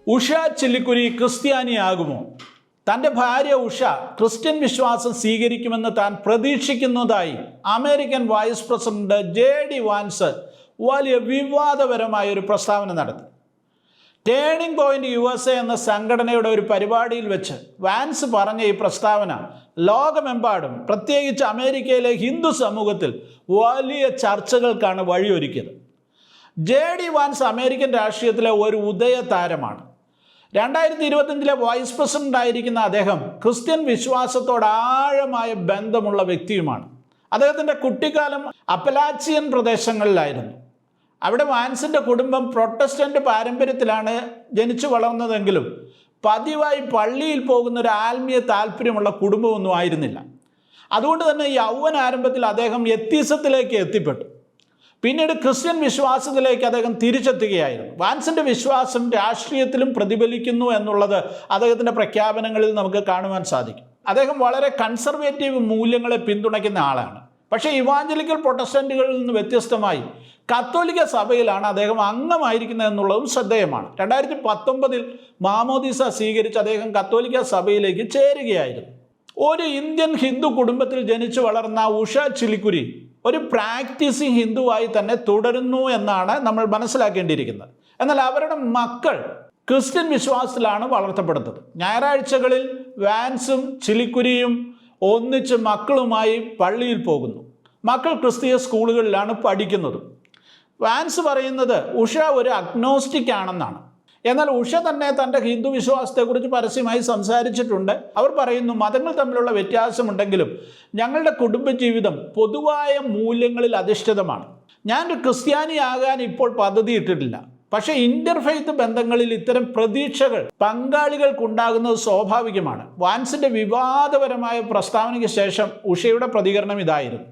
ഉഷ ചില്ലിക്കുരി ക്രിസ്ത്യാനിയാകുമോ? തൻ്റെ ഭാര്യ ഉഷ ക്രിസ്ത്യൻ വിശ്വാസം സ്വീകരിക്കുമെന്ന് താൻ പ്രതീക്ഷിക്കുന്നതായി American vice president JD Vance വലിയ വിവാദപരമായ ഒരു പ്രസ്താവന നടത്തി. ടേണിംഗ് പോയിന്റ് USA എന്ന സംഘടനയുടെ ഒരു പരിപാടിയിൽ വെച്ച് വാൻസ് പറഞ്ഞ ഈ പ്രസ്താവന ലോകമെമ്പാടും പ്രത്യേകിച്ച് അമേരിക്കയിലെ ഹിന്ദു സമൂഹത്തിൽ വലിയ ചർച്ചകൾക്കാണ് വഴിയൊരുക്കിയത്. JD വാൻസ് അമേരിക്കൻ രാഷ്ട്രീയത്തിലെ ഒരു ഉദയ താരമാണ്. 2025 വൈസ് പ്രസിഡന്റ് ആയിരിക്കുന്ന അദ്ദേഹം ക്രിസ്ത്യൻ വിശ്വാസത്തോട് ആഴമായ ബന്ധമുള്ള വ്യക്തിയുമാണ്. അദ്ദേഹത്തിൻ്റെ കുട്ടിക്കാലം അപ്പലാച്ചിയൻ പ്രദേശങ്ങളിലായിരുന്നു. അവിടെ വാൻസിൻ്റെ കുടുംബം പ്രൊട്ടസ്റ്റന്റ് പാരമ്പര്യത്തിലാണ് ജനിച്ചു വളർന്നതെങ്കിലും പതിവായി പള്ളിയിൽ പോകുന്ന ഒരു ആത്മീയ താല്പര്യമുള്ള കുടുംബമൊന്നും ആയിരുന്നില്ല. അതുകൊണ്ട് തന്നെ യൗവന ആരംഭത്തിൽ അദ്ദേഹം എത്തീസത്തിലേക്ക് എത്തിപ്പെട്ടു. പിന്നീട് ക്രിസ്ത്യൻ വിശ്വാസത്തിലേക്ക് അദ്ദേഹം തിരിച്ചെത്തുകയായിരുന്നു. വാൻസിൻ്റെ വിശ്വാസം രാഷ്ട്രീയത്തിലും പ്രതിഫലിക്കുന്നു എന്നുള്ളത് അദ്ദേഹത്തിൻ്റെ പ്രഖ്യാപനങ്ങളിൽ നമുക്ക് കാണുവാൻ സാധിക്കും. അദ്ദേഹം വളരെ കൺസർവേറ്റീവ് മൂല്യങ്ങളെ പിന്തുണയ്ക്കുന്ന ആളാണ്. പക്ഷേ ഇവാഞ്ചലിക്കൽ പ്രൊട്ടസ്റ്റന്റുകളിൽ നിന്ന് വ്യത്യസ്തമായി കത്തോലിക്ക സഭയിലാണ് അദ്ദേഹം അംഗമായിരിക്കുന്നത് എന്നുള്ളതും ശ്രദ്ധേയമാണ്. 2019 മാമോദീസ സ്വീകരിച്ച് അദ്ദേഹം കത്തോലിക്ക സഭയിലേക്ക് ചേരുകയായിരുന്നു. ഒരു ഇന്ത്യൻ ഹിന്ദു കുടുംബത്തിൽ ജനിച്ചു വളർന്ന ഉഷ ചില്ലിക്കുരി ഒരു പ്രാക്ടീസിങ് ഹിന്ദുവായി തന്നെ തുടരുന്നു എന്നാണ് നമ്മൾ മനസ്സിലാക്കേണ്ടിയിരിക്കുന്നത്. എന്നാൽ അവരുടെ മക്കൾ ക്രിസ്ത്യൻ വിശ്വാസത്തിലാണ് വളർത്തപ്പെടുന്നത്. ഞായറാഴ്ചകളിൽ വാൻസും ചില്ലിക്കുരിയും ഒന്നിച്ച് മക്കളുമായി പള്ളിയിൽ പോകുന്നു. മക്കൾ ക്രിസ്തീയ സ്കൂളുകളിലാണ് പഠിക്കുന്നത്. വാൻസ് പറയുന്നത് ഉഷ ഒരു അഗ്നോസ്റ്റിക് ആണെന്നാണ്. എന്നാൽ ഉഷ തന്നെ തൻ്റെ ഹിന്ദു വിശ്വാസത്തെക്കുറിച്ച് പരസ്യമായി സംസാരിച്ചിട്ടുണ്ട്. അവർ പറയുന്നു, മതങ്ങൾ തമ്മിലുള്ള വ്യത്യാസമുണ്ടെങ്കിലും ഞങ്ങളുടെ കുടുംബജീവിതം പൊതുവായ മൂല്യങ്ങളിൽ അധിഷ്ഠിതമാണ്. ഞാനൊരു ക്രിസ്ത്യാനിയാകാൻ ഇപ്പോൾ പദ്ധതി ഇട്ടിട്ടില്ല. പക്ഷേ ഇന്റർഫെയ്ത്ത് ബന്ധങ്ങളിൽ ഇത്തരം പ്രതീക്ഷകൾ പങ്കാളികൾക്കുണ്ടാകുന്നത് സ്വാഭാവികമാണ്. വാൻസിൻ്റെ വിവാദപരമായ പ്രസ്താവനയ്ക്ക് ശേഷം ഉഷയുടെ പ്രതികരണം ഇതായിരുന്നു.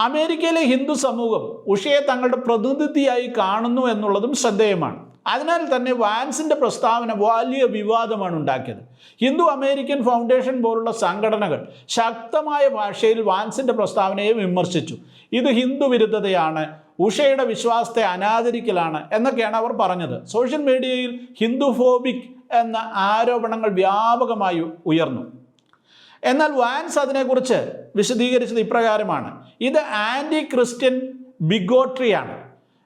അമേരിക്കയിലെ ഹിന്ദു സമൂഹം ഉഷയെ തങ്ങളുടെ പ്രതിനിധിയായി കാണുന്നു എന്നുള്ളതും ശ്രദ്ധേയമാണ്. അതിനാൽ തന്നെ വാൻസിൻ്റെ പ്രസ്താവന വലിയ വിവാദമാണ് ഉണ്ടാക്കിയത്. ഹിന്ദു അമേരിക്കൻ ഫൗണ്ടേഷൻ പോലുള്ള സംഘടനകൾ ശക്തമായ ഭാഷയിൽ വാൻസിൻ്റെ പ്രസ്താവനയെ വിമർശിച്ചു. ഇത് ഹിന്ദു വിരുദ്ധതയാണ്, ഉഷയുടെ വിശ്വാസത്തെ അനാദരിക്കലാണ് എന്നൊക്കെയാണ് അവർ പറഞ്ഞത്. സോഷ്യൽ മീഡിയയിൽ ഹിന്ദുഫോബിക് എന്ന ആരോപണങ്ങൾ വ്യാപകമായി ഉയർന്നു. എന്നാൽ വാൻസ് അതിനെക്കുറിച്ച് വിശദീകരിച്ചത് ഇപ്രകാരമാണ്: ഇത് ആൻറ്റി ക്രിസ്ത്യൻ ബിഗോട്രിയാണ്.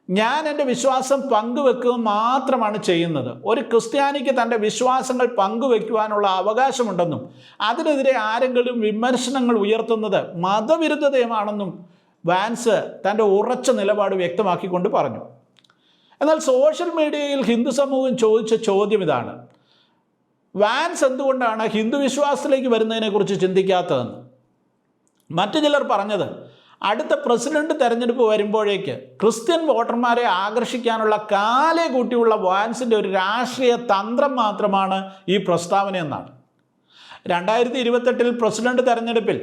ഞാൻ എൻ്റെ വിശ്വാസം പങ്കുവെക്കുക മാത്രമാണ് ചെയ്യുന്നത്. ഒരു ക്രിസ്ത്യാനിക്ക് തൻ്റെ വിശ്വാസങ്ങൾ പങ്കുവെക്കുവാനുള്ള അവകാശമുണ്ടെന്നും അതിനെതിരെ ആരെങ്കിലും വിമർശനങ്ങൾ ഉയർത്തുന്നത് മതവിരുദ്ധതയുമാണെന്നും വാൻസ് തൻ്റെ ഉറച്ച നിലപാട് വ്യക്തമാക്കിക്കൊണ്ട് പറഞ്ഞു. എന്നാൽ സോഷ്യൽ മീഡിയയിൽ ഹിന്ദു സമൂഹം ചോദിച്ച ചോദ്യം ഇതാണ്: വാൻസ് എന്തുകൊണ്ടാണ് ഹിന്ദു വിശ്വാസത്തിലേക്ക് വരുന്നതിനെക്കുറിച്ച് ചിന്തിക്കാത്തതെന്ന്. മറ്റു ചിലർ പറഞ്ഞത്, അടുത്ത പ്രസിഡന്റ് തെരഞ്ഞെടുപ്പ് വരുമ്പോഴേക്ക് ക്രിസ്ത്യൻ വോട്ടർമാരെ ആകർഷിക്കാനുള്ള കാലേ കൂട്ടിയുള്ള വാൻസിൻ്റെ ഒരു രാഷ്ട്രീയ തന്ത്രം മാത്രമാണ് ഈ പ്രസ്താവന എന്നാണ്. 2028 പ്രസിഡന്റ് തെരഞ്ഞെടുപ്പിൽ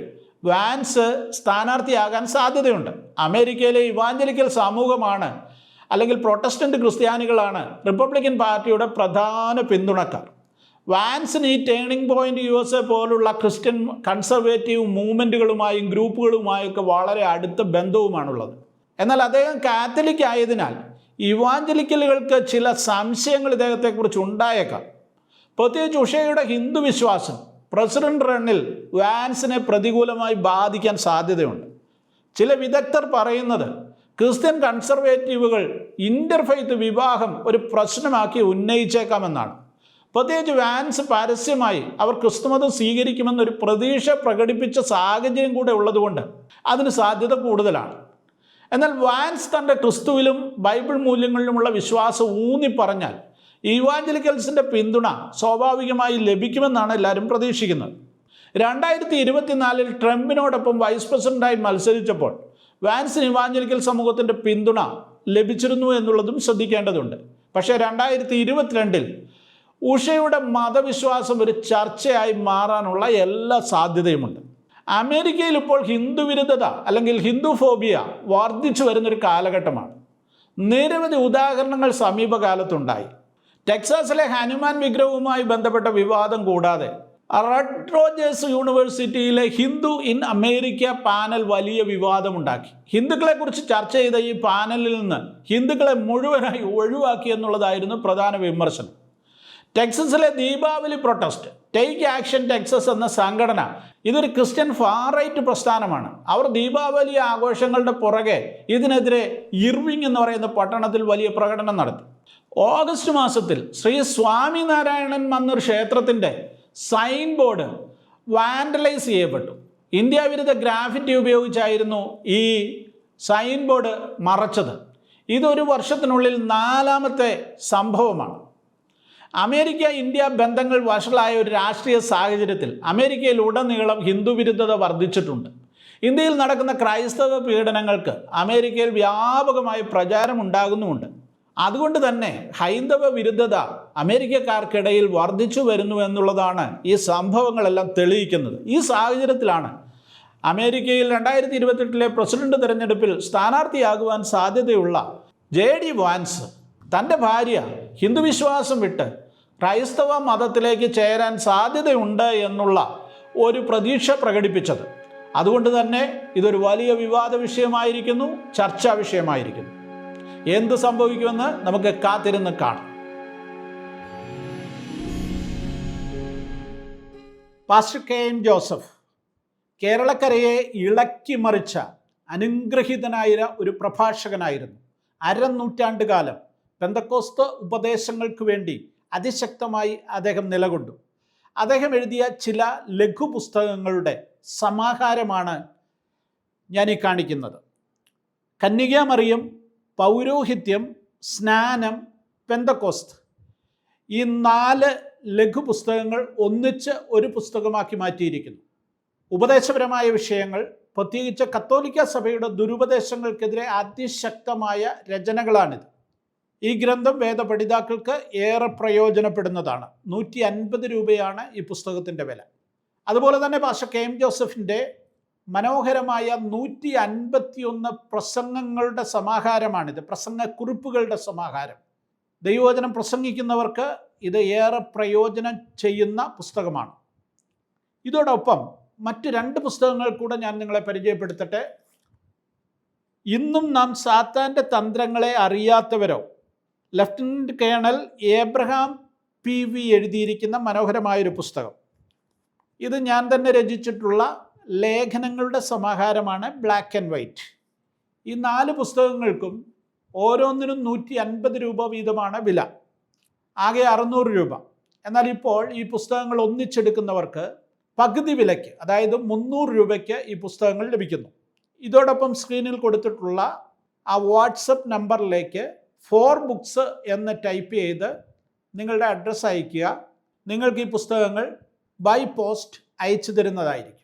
വാൻസ് സ്ഥാനാർത്ഥിയാകാൻ സാധ്യതയുണ്ട്. അമേരിക്കയിലെ ഇവാഞ്ചലിക്കൽ സമൂഹമാണ് അല്ലെങ്കിൽ പ്രൊട്ടസ്റ്റന്റ് ക്രിസ്ത്യാനികളാണ് റിപ്പബ്ലിക്കൻ പാർട്ടിയുടെ പ്രധാന പിന്തുണക്കാർ. വാൻസിന് ഈ ടേണിംഗ് പോയിന്റ് USA പോലുള്ള ക്രിസ്ത്യൻ കൺസർവേറ്റീവ് മൂവ്മെൻറ്റുകളുമായും ഗ്രൂപ്പുകളുമായൊക്കെ വളരെ അടുത്ത ബന്ധവുമാണുള്ളത്. എന്നാൽ അദ്ദേഹം കാത്തലിക് ആയതിനാൽ ഇവാഞ്ചലിക്കലുകൾക്ക് ചില സംശയങ്ങൾ ഇദ്ദേഹത്തെക്കുറിച്ച് ഉണ്ടായേക്കാം. പ്രത്യേകിച്ച് ഉഷയുടെ ഹിന്ദു വിശ്വാസം പ്രസിഡന്റ് റണ്ണിൽ വാൻസിനെ പ്രതികൂലമായി ബാധിക്കാൻ സാധ്യതയുണ്ട്. ചില വിദഗ്ധർ പറയുന്നത് ക്രിസ്ത്യൻ കൺസർവേറ്റീവുകൾ ഇന്റർഫെയ്ത്ത് വിവാഹം ഒരു പ്രശ്നമാക്കി ഉന്നയിച്ചേക്കാമെന്നാണ്. പ്രത്യേകിച്ച് വാൻസ് പരസ്യമായി അവർ ക്രിസ്തുമതം സ്വീകരിക്കുമെന്നൊരു പ്രതീക്ഷ പ്രകടിപ്പിച്ച സാഹചര്യം കൂടെ ഉള്ളതുകൊണ്ട് അതിന് സാധ്യത കൂടുതലാണ്. എന്നാൽ വാൻസ് തൻ്റെ ക്രിസ്തുവിലും ബൈബിൾ മൂല്യങ്ങളിലുമുള്ള വിശ്വാസം ഊന്നി പറഞ്ഞാൽ ഇവാഞ്ചലിക്കൽസിൻ്റെ പിന്തുണ സ്വാഭാവികമായി ലഭിക്കുമെന്നാണ് എല്ലാവരും പ്രതീക്ഷിക്കുന്നത്. 2024 ട്രംപിനോടൊപ്പം വൈസ് പ്രസിഡന്റായി മത്സരിച്ചപ്പോൾ വാൻസിന് ഇവാഞ്ചലിക്കൽ സമൂഹത്തിൻ്റെ പിന്തുണ ലഭിച്ചിരുന്നു എന്നുള്ളതും ശ്രദ്ധിക്കേണ്ടതുണ്ട്. പക്ഷേ 2022 ഉഷയുടെ മതവിശ്വാസം ഒരു ചർച്ചയായി മാറാനുള്ള എല്ലാ സാധ്യതയുമുണ്ട്. അമേരിക്കയിൽ ഇപ്പോൾ ഹിന്ദു വിരുദ്ധത അല്ലെങ്കിൽ ഹിന്ദുഫോബിയ വർദ്ധിച്ചു വരുന്നൊരു കാലഘട്ടമാണ്. നിരവധി ഉദാഹരണങ്ങൾ സമീപകാലത്തുണ്ടായി. ടെക്സാസിലെ ഹനുമാൻ വിഗ്രഹവുമായി ബന്ധപ്പെട്ട വിവാദം കൂടാതെ റോജേഴ്സ് യൂണിവേഴ്സിറ്റിയിലെ ഹിന്ദു ഇൻ അമേരിക്ക പാനൽ വലിയ വിവാദമുണ്ടാക്കി. ഹിന്ദുക്കളെക്കുറിച്ച് ചർച്ച ചെയ്ത ഈ പാനലിൽ നിന്ന് ഹിന്ദുക്കളെ മുഴുവനായി ഒഴിവാക്കി എന്നുള്ളതായിരുന്നു പ്രധാന വിമർശനം. ടെക്സസിലെ Deepavali protest, take action Texas എന്ന സംഘടന, ഇതൊരു ക്രിസ്ത്യൻ ഫാർ റൈറ്റ് പ്രസ്ഥാനമാണ്. അവർ ദീപാവലി ആഘോഷങ്ങളുടെ പുറകെ ഇതിനെതിരെ ഇർവിങ് എന്ന് പറയുന്ന പട്ടണത്തിൽ വലിയ പ്രകടനം നടത്തി. ഓഗസ്റ്റ് മാസത്തിൽ ശ്രീ സ്വാമിനാരായണൻ മന്ദിർ ക്ഷേത്രത്തിൻ്റെ സൈൻ ബോർഡ് വാൻഡലൈസ് ചെയ്യപ്പെട്ടു. ഇന്ത്യ വിരുദ്ധ ഗ്രാഫിറ്റി ഉപയോഗിച്ചായിരുന്നു ഈ സൈൻ ബോർഡ് മറച്ചത്. ഇതൊരു വർഷത്തിനുള്ളിൽ 4ാമത്തെ സംഭവമാണ്. അമേരിക്ക ഇന്ത്യ ബന്ധങ്ങൾ വഷളായ ഒരു രാഷ്ട്രീയ സാഹചര്യത്തിൽ അമേരിക്കയിലുടനീളം ഹിന്ദു വിരുദ്ധത വർദ്ധിച്ചിട്ടുണ്ട്. ഇന്ത്യയിൽ നടക്കുന്ന ക്രൈസ്തവ പീഡനങ്ങൾക്ക് അമേരിക്കയിൽ വ്യാപകമായ പ്രചാരം ഉണ്ടാകുന്നുമുണ്ട്. അതുകൊണ്ട് തന്നെ ഹൈന്ദവ വിരുദ്ധത അമേരിക്കക്കാർക്കിടയിൽ വർദ്ധിച്ചു വരുന്നു എന്നുള്ളതാണ് ഈ സംഭവങ്ങളെല്ലാം തെളിയിക്കുന്നത്. ഈ സാഹചര്യത്തിലാണ് അമേരിക്കയിൽ 2028 പ്രസിഡന്റ് തിരഞ്ഞെടുപ്പിൽ സ്ഥാനാർത്ഥിയാകുവാൻ സാധ്യതയുള്ള JD വാൻസ് തൻ്റെ ഭാര്യ ഹിന്ദുവിശ്വാസം വിട്ട് ക്രൈസ്തവ മതത്തിലേക്ക് ചേരാൻ സാധ്യതയുണ്ട് എന്നുള്ള ഒരു പ്രതീക്ഷ പ്രകടിപ്പിച്ചത്. അതുകൊണ്ട് തന്നെ ഇതൊരു വലിയ വിവാദ വിഷയമായിരിക്കുന്നു, ചർച്ചാ വിഷയമായിരിക്കുന്നു. എന്ത് സംഭവിക്കുമെന്ന് നമുക്ക് കാത്തിരുന്ന് കാണാം. പാസ്റ്റർ KM ജോസഫ് കേരളക്കരയെ ഇളക്കിമറിച്ച അനുഗ്രഹീതനായ ഒരു പ്രഭാഷകനായിരുന്നു. അരനൂറ്റാണ്ട് കാലം പെന്തക്കോസ്ത് ഉപദേശങ്ങൾക്ക് വേണ്ടി അതിശക്തമായി അദ്ദേഹം നിലകൊണ്ടു. അദ്ദേഹം എഴുതിയ ചില ലഘുപുസ്തകങ്ങളുടെ സമാഹാരമാണ് ഞാൻ ഈ കാണിക്കുന്നത്. കന്യകാമറിയം, പൗരോഹിത്യം, സ്നാനം, പെന്തക്കോസ്ത്, ഈ 4 ലഘുപുസ്തകങ്ങൾ ഒന്നിച്ച് ഒരു പുസ്തകമാക്കി മാറ്റിയിരിക്കുന്നു. ഉപദേശപരമായ വിഷയങ്ങൾ, പ്രത്യേകിച്ച് കത്തോലിക്ക സഭയുടെ ദുരുപദേശങ്ങൾക്കെതിരെ അതിശക്തമായ രചനകളാണിത്. ഈ ഗ്രന്ഥം വേദപഠിതാക്കൾക്ക് ഏറെ പ്രയോജനപ്പെടുന്നതാണ്. 150 രൂപയാണ് ഈ പുസ്തകത്തിൻ്റെ വില. അതുപോലെ തന്നെ പാസ്റ്റർ KM ജോസഫിൻ്റെ മനോഹരമായ 151 പ്രസംഗങ്ങളുടെ സമാഹാരമാണിത്. പ്രസംഗക്കുറിപ്പുകളുടെ സമാഹാരം. ദൈവവചനം പ്രസംഗിക്കുന്നവർക്ക് ഇത് ഏറെ പ്രയോജനം ചെയ്യുന്ന പുസ്തകമാണ്. ഇതോടൊപ്പം മറ്റ് 2 പുസ്തകങ്ങൾ കൂടെ ഞാൻ നിങ്ങളെ പരിചയപ്പെടുത്തട്ടെ. ഇന്നും നാം സാത്താൻ്റെ തന്ത്രങ്ങളെ അറിയാത്തവരോ, ലഫ്റ്റനന്റ് കേണൽ ഏബ്രഹാം PV എഴുതിയിരിക്കുന്ന മനോഹരമായൊരു പുസ്തകം. ഇത് ഞാൻ തന്നെ രചിച്ചിട്ടുള്ള ലേഖനങ്ങളുടെ സമാഹാരമാണ്, ബ്ലാക്ക് ആൻഡ് വൈറ്റ്. ഈ 4 പുസ്തകങ്ങൾക്കും ഓരോന്നിനും 150 രൂപ വീതമാണ് വില. ആകെ 600 രൂപ. എന്നാൽ ഇപ്പോൾ ഈ പുസ്തകങ്ങൾ ഒന്നിച്ചെടുക്കുന്നവർക്ക് പകുതി വിലയ്ക്ക്, അതായത് 300 രൂപയ്ക്ക് ഈ പുസ്തകങ്ങൾ ലഭിക്കുന്നു. ഇതോടൊപ്പം സ്ക്രീനിൽ കൊടുത്തിട്ടുള്ള ആ വാട്സപ്പ് നമ്പറിലേക്ക് 4 ബുക്സ് എന്ന് ടൈപ്പ് ചെയ്ത് നിങ്ങളുടെ അഡ്രസ്സ് അയയ്ക്കുക. നിങ്ങൾക്ക് ഈ പുസ്തകങ്ങൾ ബൈ പോസ്റ്റ് അയച്ചു തരുന്നതായിരിക്കും.